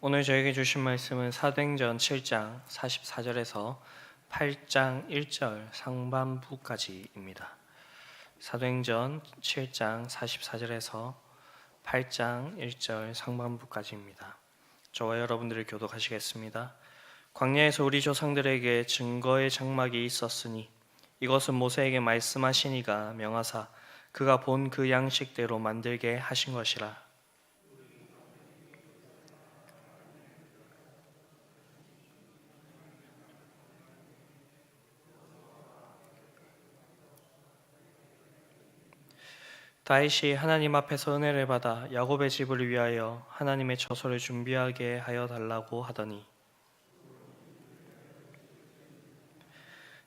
오늘 저에게 주신 말씀은 사도행전 7장 44절에서 8장 1절 상반부까지입니다. 사도행전 7장 44절에서 8장 1절 상반부까지입니다. 저와 여러분들이 교독하시겠습니다. 광야에서 우리 조상들에게 증거의 장막이 있었으니 이것은 모세에게 말씀하시니가 명하사 그가 본 그 양식대로 만들게 하신 것이라. 다윗이 하나님 앞에서 은혜를 받아 야곱의 집을 위하여 하나님의 처소를 준비하게 하여 달라고 하더니,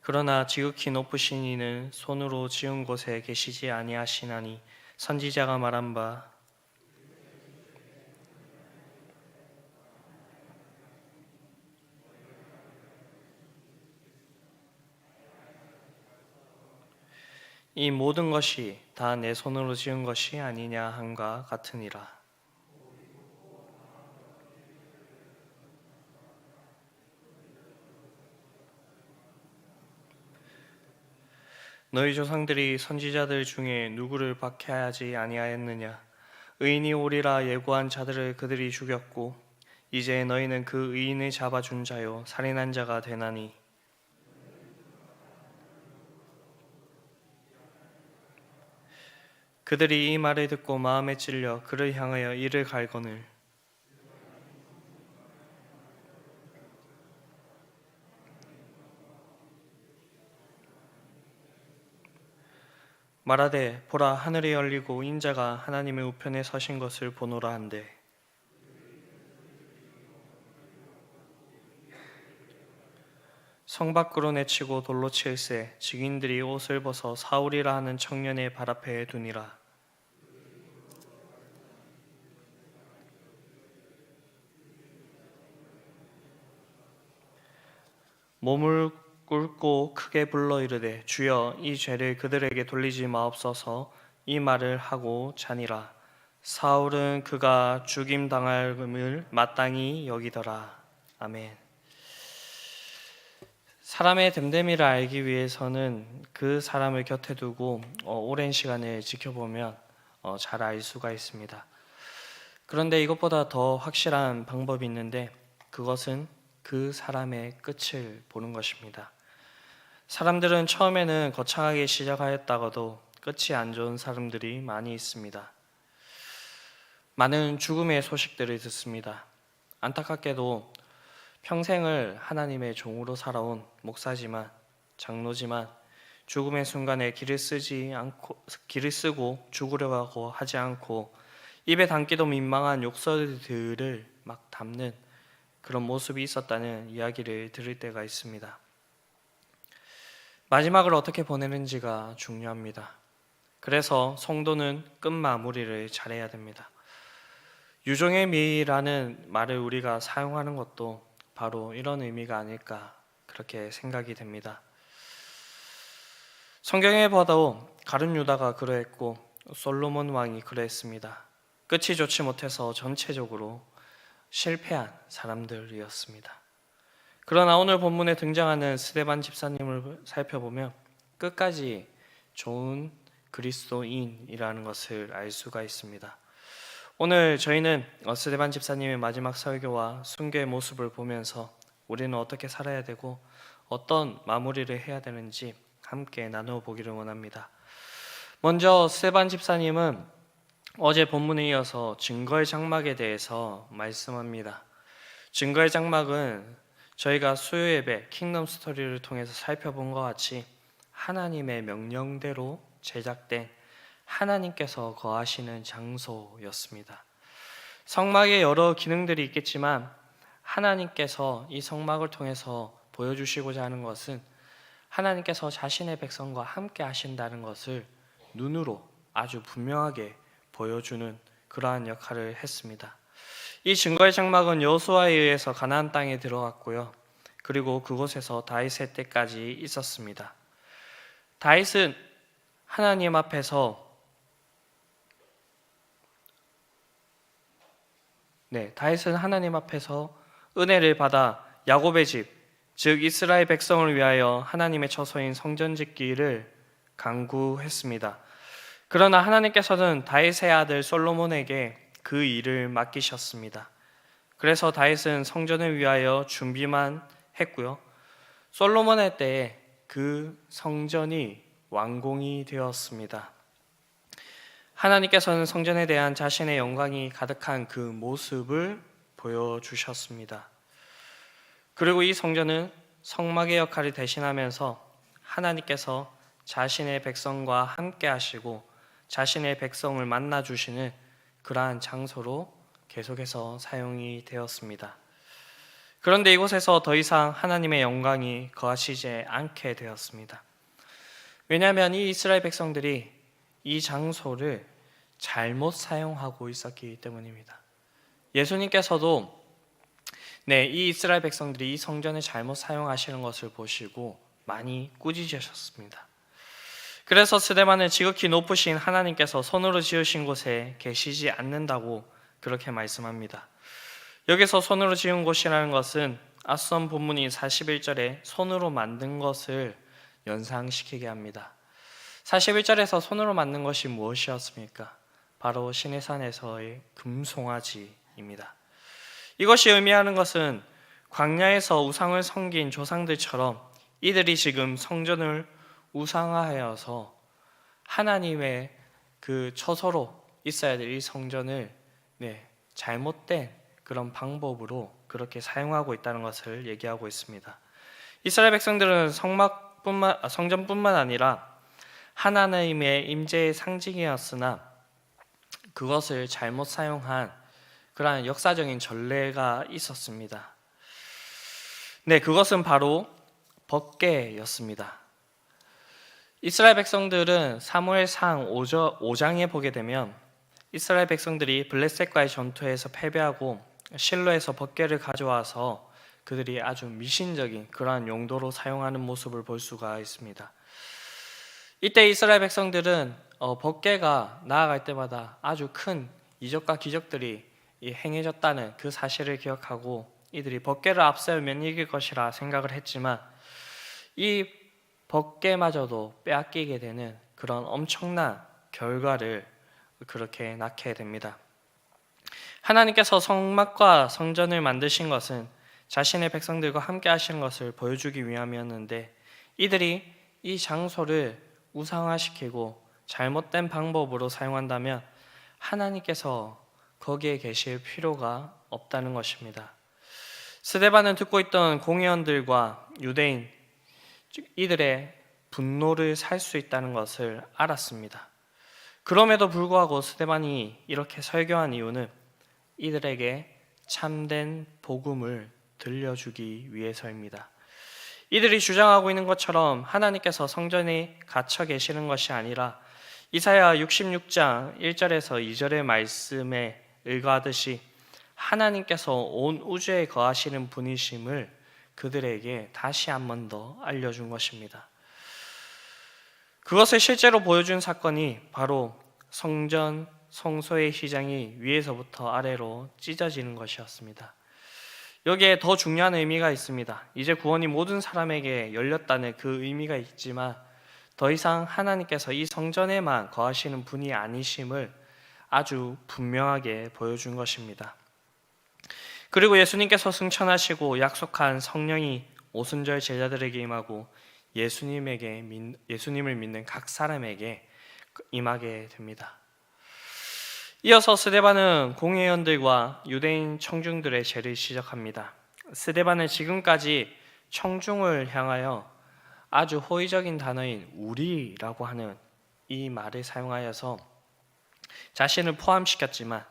그러나 지극히 높으신 이는 손으로 지은 곳에 계시지 아니하시나니 선지자가 말한 바 이 모든 것이 다 내 손으로 지은 것이 아니냐 함과 같으니라. 너희 조상들이 선지자들 중에 누구를 박해하지 아니하였느냐? 의인이 오리라 예고한 자들을 그들이 죽였고 이제 너희는 그 의인을 잡아준 자요 살인한 자가 되나니, 그들이 이 말을 듣고 마음에 찔려 그를 향하여 이를 갈거늘 말하되, 보라, 하늘이 열리고 인자가 하나님의 우편에 서신 것을 보노라 한대, 성 밖으로 내치고 돌로 칠세 증인들이 옷을 벗어 사울이라 하는 청년의 발 앞에 두니라. 몸을 꿇고 크게 불러 이르되, 주여 이 죄를 그들에게 돌리지 마옵소서. 이 말을 하고 자니라. 사울은 그가 죽임 당할을 마땅히 여기더라. 아멘. 사람의 됨됨이를 알기 위해서는 그 사람을 곁에 두고 오랜 시간을 지켜보면 잘 알 수가 있습니다. 그런데 이것보다 더 확실한 방법이 있는데 그것은 그 사람의 끝을 보는 것입니다. 사람들은 처음에는 거창하게 시작하였다가도 끝이 안 좋은 사람들이 많이 있습니다. 많은 죽음의 소식들을 듣습니다. 안타깝게도 평생을 하나님의 종으로 살아온 목사지만, 장로지만 죽음의 순간에 길을 쓰고 죽으려고 하고 하지 않고 입에 담기도 민망한 욕설들을 막 담는 그런 모습이 있었다는 이야기를 들을 때가 있습니다. 마지막을 어떻게 보내는지가 중요합니다. 그래서 성도는 끝 마무리를 잘해야 됩니다. 유종의 미라는 말을 우리가 사용하는 것도 바로 이런 의미가 아닐까 그렇게 생각이 됩니다. 성경에 봐도 가룟 유다가 그러했고 솔로몬 왕이 그러했습니다. 끝이 좋지 못해서 전체적으로 실패한 사람들이었습니다. 그러나 오늘 본문에 등장하는 스데반 집사님을 살펴보면 끝까지 좋은 그리스도인이라는 것을 알 수가 있습니다. 오늘 저희는 스데반 집사님의 마지막 설교와 순교의 모습을 보면서 우리는 어떻게 살아야 되고 어떤 마무리를 해야 되는지 함께 나누어 보기를 원합니다. 먼저 스데반 집사님은 어제 본문에 이어서 증거의 장막에 대해서 말씀합니다. 증거의 장막은 저희가 수요 예배 킹덤 스토리를 통해서 살펴본 것 같이 하나님의 명령대로 제작된 하나님께서 거하시는 장소였습니다. 성막에 여러 기능들이 있겠지만 하나님께서 이 성막을 통해서 보여주시고자 하는 것은 하나님께서 자신의 백성과 함께 하신다는 것을 눈으로 아주 분명하게 보여주는 그러한 역할을 했습니다. 이 증거의 장막은 여호수아에 의해서 가나안 땅에 들어갔고요. 그리고 그곳에서 다윗의 때까지 있었습니다. 다윗은 하나님 앞에서 다윗은 하나님 앞에서 은혜를 받아 야곱의 집, 즉 이스라엘 백성을 위하여 하나님의 처소인 성전 짓기를 간구했습니다. 그러나 하나님께서는 다윗의 아들 솔로몬에게 그 일을 맡기셨습니다. 그래서 다윗은 성전을 위하여 준비만 했고요. 솔로몬의 때에 그 성전이 완공이 되었습니다. 하나님께서는 성전에 대한 자신의 영광이 가득한 그 모습을 보여주셨습니다. 그리고 이 성전은 성막의 역할을 대신하면서 하나님께서 자신의 백성과 함께 하시고 자신의 백성을 만나 주시는 그러한 장소로 계속해서 사용이 되었습니다. 그런데 이곳에서 더 이상 하나님의 영광이 거하시지 않게 되었습니다. 왜냐하면 이 이스라엘 백성들이 이 장소를 잘못 사용하고 있었기 때문입니다. 예수님께서도 이 이스라엘 백성들이 이 성전을 잘못 사용하시는 것을 보시고 많이 꾸짖으셨습니다. 그래서 스데반을 지극히 높으신 하나님께서 손으로 지으신 곳에 계시지 않는다고 그렇게 말씀합니다. 여기서 손으로 지은 곳이라는 것은 앞선 본문인 41절에 손으로 만든 것을 연상시키게 합니다. 41절에서 손으로 만든 것이 무엇이었습니까? 바로 시내산에서의 금송아지입니다. 이것이 의미하는 것은 광야에서 우상을 섬긴 조상들처럼 이들이 지금 성전을 우상화하여서 하나님의 그 처소로 있어야 될 이 성전을 잘못된 그런 방법으로 그렇게 사용하고 있다는 것을 얘기하고 있습니다. 이스라엘 백성들은 성전뿐만 아니라 하나님의 임재의 상징이었으나 그것을 잘못 사용한 그러한 역사적인 전례가 있었습니다. 그것은 바로 법궤였습니다. 이스라엘 백성들은 사무엘상 5장에 보게 되면 이스라엘 백성들이 블레셋과의 전투에서 패배하고 실로에서 법궤를 가져와서 그들이 아주 미신적인 그러한 용도로 사용하는 모습을 볼 수가 있습니다. 이때 이스라엘 백성들은 법궤가 나아갈 때마다 아주 큰 이적과 기적들이 행해졌다는 그 사실을 기억하고 이들이 법궤를 앞세우면 이길 것이라 생각을 했지만 이 법궤마저도 빼앗기게 되는 그런 엄청난 결과를 그렇게 낳게 됩니다. 하나님께서 성막과 성전을 만드신 것은 자신의 백성들과 함께 하시는 것을 보여주기 위함이었는데 이들이 이 장소를 우상화시키고 잘못된 방법으로 사용한다면 하나님께서 거기에 계실 필요가 없다는 것입니다. 스데반은 듣고 있던 공회원들과 유대인, 즉 이들의 분노를 살 수 있다는 것을 알았습니다. 그럼에도 불구하고 스데반이 이렇게 설교한 이유는 이들에게 참된 복음을 들려주기 위해서입니다. 이들이 주장하고 있는 것처럼 하나님께서 성전에 갇혀 계시는 것이 아니라 이사야 66장 1절에서 2절의 말씀에 의거하듯이 하나님께서 온 우주에 거하시는 분이심을 그들에게 다시 한 번 더 알려준 것입니다. 그것을 실제로 보여준 사건이 바로 성전, 성소의 휘장이 위에서부터 아래로 찢어지는 것이었습니다. 여기에 더 중요한 의미가 있습니다. 이제 구원이 모든 사람에게 열렸다는 그 의미가 있지만 더 이상 하나님께서 이 성전에만 거하시는 분이 아니심을 아주 분명하게 보여준 것입니다. 그리고 예수님께서 승천하시고 약속한 성령이 오순절 제자들에게 임하고 예수님을 믿는 각 사람에게 임하게 됩니다. 이어서 스데반은 공회원들과 유대인 청중들의 죄를 지적합니다. 스데반은 지금까지 청중을 향하여 아주 호의적인 단어인 우리라고 하는 이 말을 사용하여서 자신을 포함시켰지만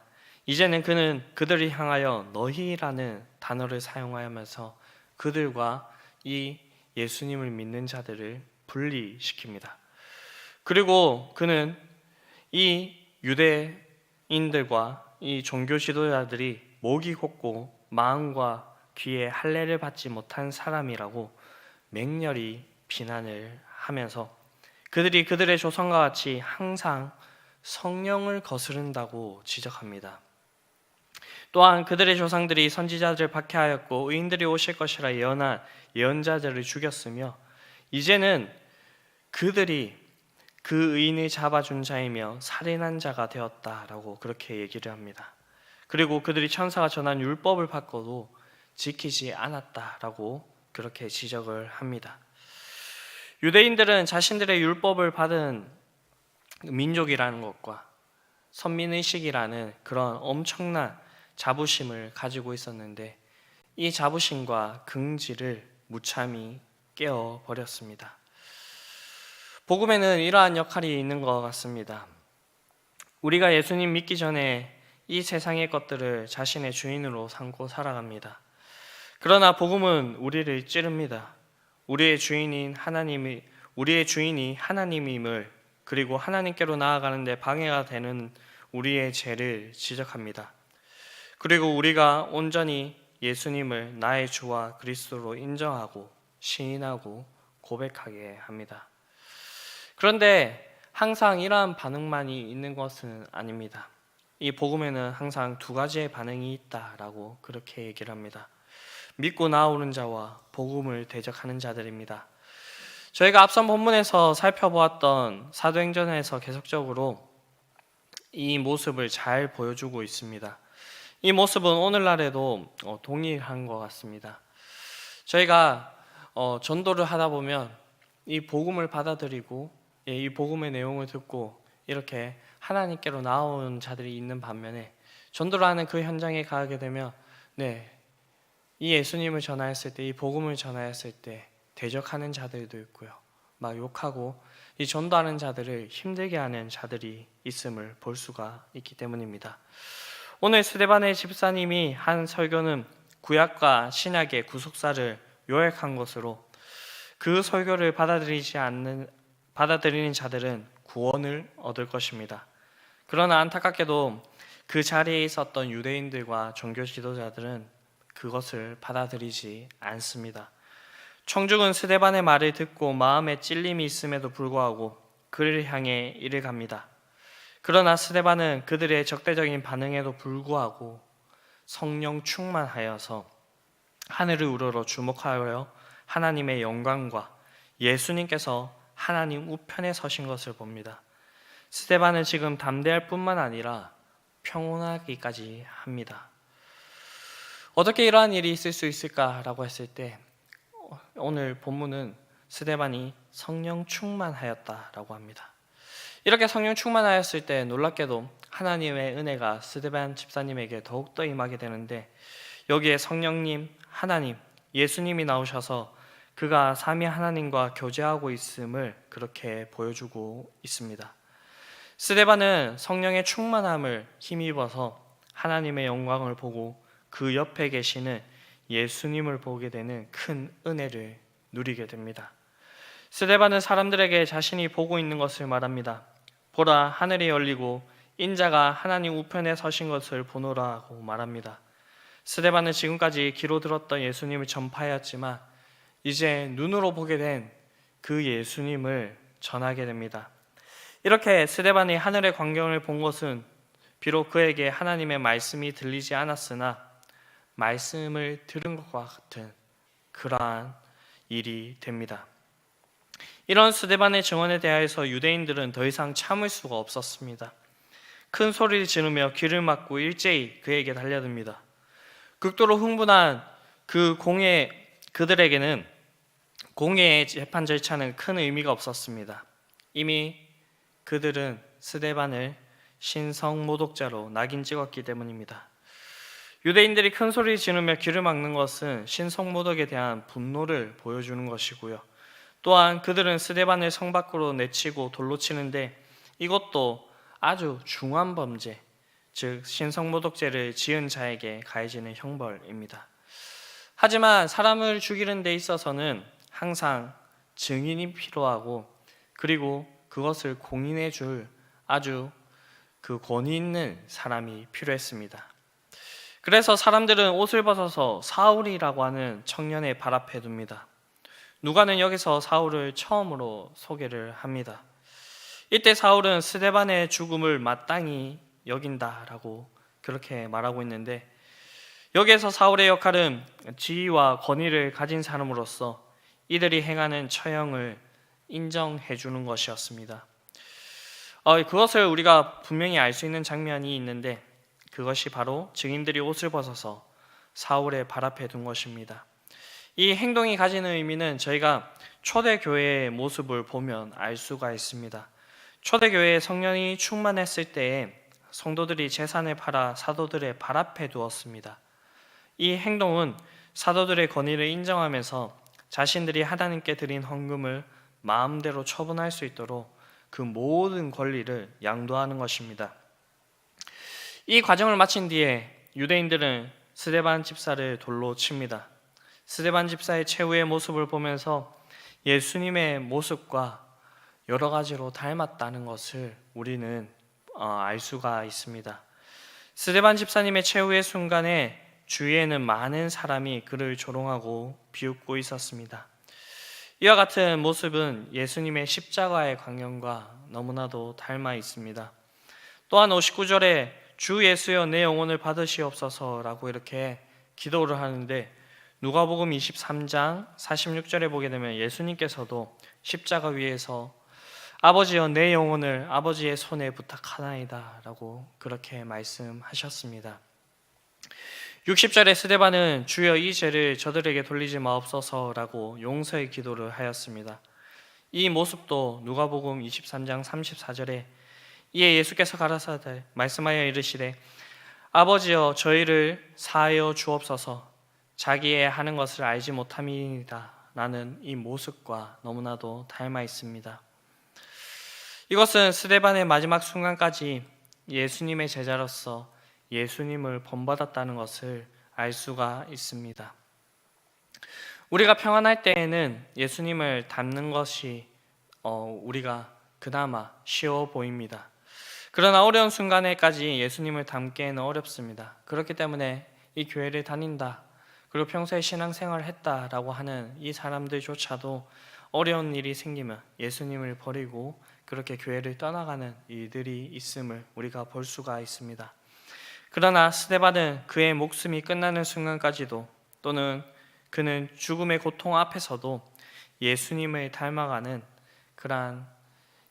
이제는 그는 그들을 향하여 너희라는 단어를 사용하면서 그들과 이 예수님을 믿는 자들을 분리시킵니다. 그리고 그는 이 유대인들과 이 종교 지도자들이 목이 곧고 마음과 귀에 할례를 받지 못한 사람이라고 맹렬히 비난을 하면서 그들이 그들의 조상과 같이 항상 성령을 거스른다고 지적합니다. 또한 그들의 조상들이 선지자들을 박해하였고 의인들이 오실 것이라 예언한 예언자들을 죽였으며 이제는 그들이 그 의인을 잡아준 자이며 살인한 자가 되었다라고 그렇게 얘기를 합니다. 그리고 그들이 천사가 전한 율법을 받고도 지키지 않았다라고 그렇게 지적을 합니다. 유대인들은 자신들의 율법을 받은 민족이라는 것과 선민의식이라는 그런 엄청난 자부심을 가지고 있었는데 이 자부심과 긍지를 무참히 깨어버렸습니다. 복음에는 이러한 역할이 있는 것 같습니다. 우리가 예수님 믿기 전에 이 세상의 것들을 자신의 주인으로 삼고 살아갑니다. 그러나 복음은 우리를 찌릅니다. 우리의 주인이 하나님임을 그리고 하나님께로 나아가는데 방해가 되는 우리의 죄를 지적합니다. 그리고 우리가 온전히 예수님을 나의 주와 그리스도로 인정하고 시인하고 고백하게 합니다. 그런데 항상 이러한 반응만이 있는 것은 아닙니다. 이 복음에는 항상 두 가지의 반응이 있다라고 그렇게 얘기를 합니다. 믿고 나오는 자와 복음을 대적하는 자들입니다. 저희가 앞선 본문에서 살펴보았던 사도행전에서 계속적으로 이 모습을 잘 보여주고 있습니다. 이 모습은 오늘날에도 동일한 것 같습니다. 저희가 전도를 하다 보면 이 복음을 받아들이고 이 복음의 내용을 듣고 이렇게 하나님께로 나오는 자들이 있는 반면에 전도를 하는 그 현장에 가게 되면 이 예수님을 전하였을 때, 이 복음을 전하였을 때 대적하는 자들도 있고요. 막 욕하고 이 전도하는 자들을 힘들게 하는 자들이 있음을 볼 수가 있기 때문입니다. 오늘 스데반의 집사님이 한 설교는 구약과 신약의 구속사를 요약한 것으로 그 설교를 받아들이는 자들은 구원을 얻을 것입니다. 그러나 안타깝게도 그 자리에 있었던 유대인들과 종교 지도자들은 그것을 받아들이지 않습니다. 청중은 스데반의 말을 듣고 마음에 찔림이 있음에도 불구하고 그를 향해 이를 갑니다. 그러나 스데반은 그들의 적대적인 반응에도 불구하고 성령 충만하여서 하늘을 우러러 주목하여 하나님의 영광과 예수님께서 하나님 우편에 서신 것을 봅니다. 스데반은 지금 담대할 뿐만 아니라 평온하기까지 합니다. 어떻게 이러한 일이 있을 수 있을까라고 했을 때 오늘 본문은 스데반이 성령 충만하였다라고 합니다. 이렇게 성령 충만하였을 때 놀랍게도 하나님의 은혜가 스데반 집사님에게 더욱더 임하게 되는데 여기에 성령님, 하나님, 예수님이 나오셔서 그가 삼위 하나님과 교제하고 있음을 그렇게 보여주고 있습니다. 스데반은 성령의 충만함을 힘입어서 하나님의 영광을 보고 그 옆에 계시는 예수님을 보게 되는 큰 은혜를 누리게 됩니다. 스데반은 사람들에게 자신이 보고 있는 것을 말합니다. 보라, 하늘이 열리고 인자가 하나님 우편에 서신 것을 보노라고 말합니다. 스데반은 지금까지 귀로 들었던 예수님을 전파하였지만 이제 눈으로 보게 된 그 예수님을 전하게 됩니다. 이렇게 스데반이 하늘의 광경을 본 것은 비록 그에게 하나님의 말씀이 들리지 않았으나 말씀을 들은 것과 같은 그러한 일이 됩니다. 이런 스데반의 증언에 대하여서 유대인들은 더 이상 참을 수가 없었습니다. 큰 소리를 지르며 귀를 막고 일제히 그에게 달려듭니다. 극도로 흥분한 그들에게는 공예의 재판 절차는 큰 의미가 없었습니다. 이미 그들은 스데반을 신성모독자로 낙인 찍었기 때문입니다. 유대인들이 큰 소리를 지르며 귀를 막는 것은 신성모독에 대한 분노를 보여주는 것이고요. 또한 그들은 스데반을 성 밖으로 내치고 돌로 치는데 이것도 아주 중한 범죄, 즉 신성모독죄를 지은 자에게 가해지는 형벌입니다. 하지만 사람을 죽이는 데 있어서는 항상 증인이 필요하고 그리고 그것을 공인해 줄 아주 그 권위 있는 사람이 필요했습니다. 그래서 사람들은 옷을 벗어서 사울이라고 하는 청년의 발 앞에 둡니다. 누가는 여기서 사울을 처음으로 소개를 합니다. 이때 사울은 스데반의 죽음을 마땅히 여긴다라고 그렇게 말하고 있는데 여기에서 사울의 역할은 지위와 권위를 가진 사람으로서 이들이 행하는 처형을 인정해 주는 것이었습니다. 그것을 우리가 분명히 알 수 있는 장면이 있는데, 그것이 바로 증인들이 옷을 벗어서 사울의 발 앞에 둔 것입니다. 이 행동이 가지는 의미는 저희가 초대교회의 모습을 보면 알 수가 있습니다. 초대교회에 성령이 충만했을 때에 성도들이 제산을 팔아 사도들의 발 앞에 두었습니다. 이 행동은 사도들의 권위를 인정하면서 자신들이 하나님께 드린 헌금을 마음대로 처분할 수 있도록 그 모든 권리를 양도하는 것입니다. 이 과정을 마친 뒤에 유대인들은 스데반 집사를 돌로 칩니다. 스데반 집사의 최후의 모습을 보면서 예수님의 모습과 여러 가지로 닮았다는 것을 우리는 알 수가 있습니다. 스데반 집사님의 최후의 순간에 주위에는 많은 사람이 그를 조롱하고 비웃고 있었습니다. 이와 같은 모습은 예수님의 십자가의 광경과 너무나도 닮아 있습니다. 또한 59절에 주 예수여 내 영혼을 받으시옵소서라고 이렇게 기도를 하는데, 누가복음 23장 46절에 보게 되면 예수님께서도 십자가 위에서 아버지여 내 영혼을 아버지의 손에 부탁하나이다 라고 그렇게 말씀하셨습니다. 60절에 스데반은 주여 이 죄를 저들에게 돌리지 마옵소서라고 용서의 기도를 하였습니다. 이 모습도 누가복음 23장 34절에 이에 예수께서 가라사대 말씀하여 이르시되 아버지여 저희를 사하여 주옵소서 자기의 하는 것을 알지 못함이니이다 라는 이 모습과 너무나도 닮아 있습니다. 이것은 스데반의 마지막 순간까지 예수님의 제자로서 예수님을 본받았다는 것을 알 수가 있습니다. 우리가 평안할 때에는 예수님을 닮는 것이 우리가 그나마 쉬워 보입니다. 그러나 어려운 순간에까지 예수님을 닮기에는 어렵습니다. 그렇기 때문에 이 교회를 다닌다, 그리고 평소에 신앙생활을 했다라고 하는 이 사람들조차도 어려운 일이 생기면 예수님을 버리고 그렇게 교회를 떠나가는 일들이 있음을 우리가 볼 수가 있습니다. 그러나 스데반은 그의 목숨이 끝나는 순간까지도, 또는 그는 죽음의 고통 앞에서도 예수님을 닮아가는 그러한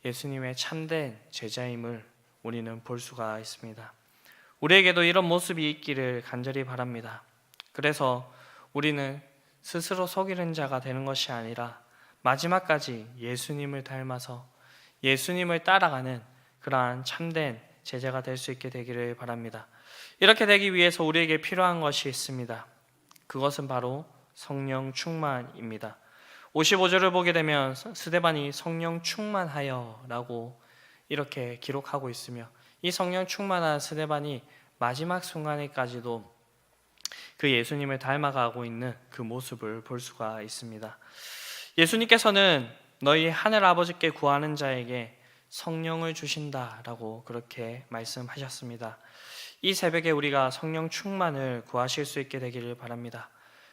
예수님의 참된 제자임을 우리는 볼 수가 있습니다. 우리에게도 이런 모습이 있기를 간절히 바랍니다. 그래서 우리는 스스로 속이는 자가 되는 것이 아니라 마지막까지 예수님을 닮아서 예수님을 따라가는 그러한 참된 제자가 될 수 있게 되기를 바랍니다. 이렇게 되기 위해서 우리에게 필요한 것이 있습니다. 그것은 바로 성령 충만입니다. 55절을 보게 되면 스데반이 성령 충만하여 라고 이렇게 기록하고 있으며, 이 성령 충만한 스데반이 마지막 순간에까지도 그 예수님을 닮아가고 있는 그 모습을 볼 수가 있습니다. 예수님께서는 너희 하늘 아버지께 구하는 자에게 성령을 주신다라고 그렇게 말씀하셨습니다. 이 새벽에 우리가 성령 충만을 구하실 수 있게 되기를 바랍니다.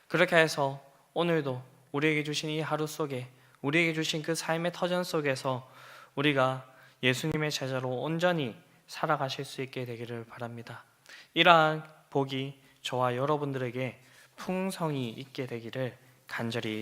그렇게 해서 오늘도 우리에게 주신 이 하루 속에, 우리에게 주신 그 삶의 터전 속에서 우리가 예수님의 제자로 온전히 살아가실 수 있게 되기를 바랍니다. 이러한 복이 저와 여러분들에게 풍성히 있게 되기를 간절히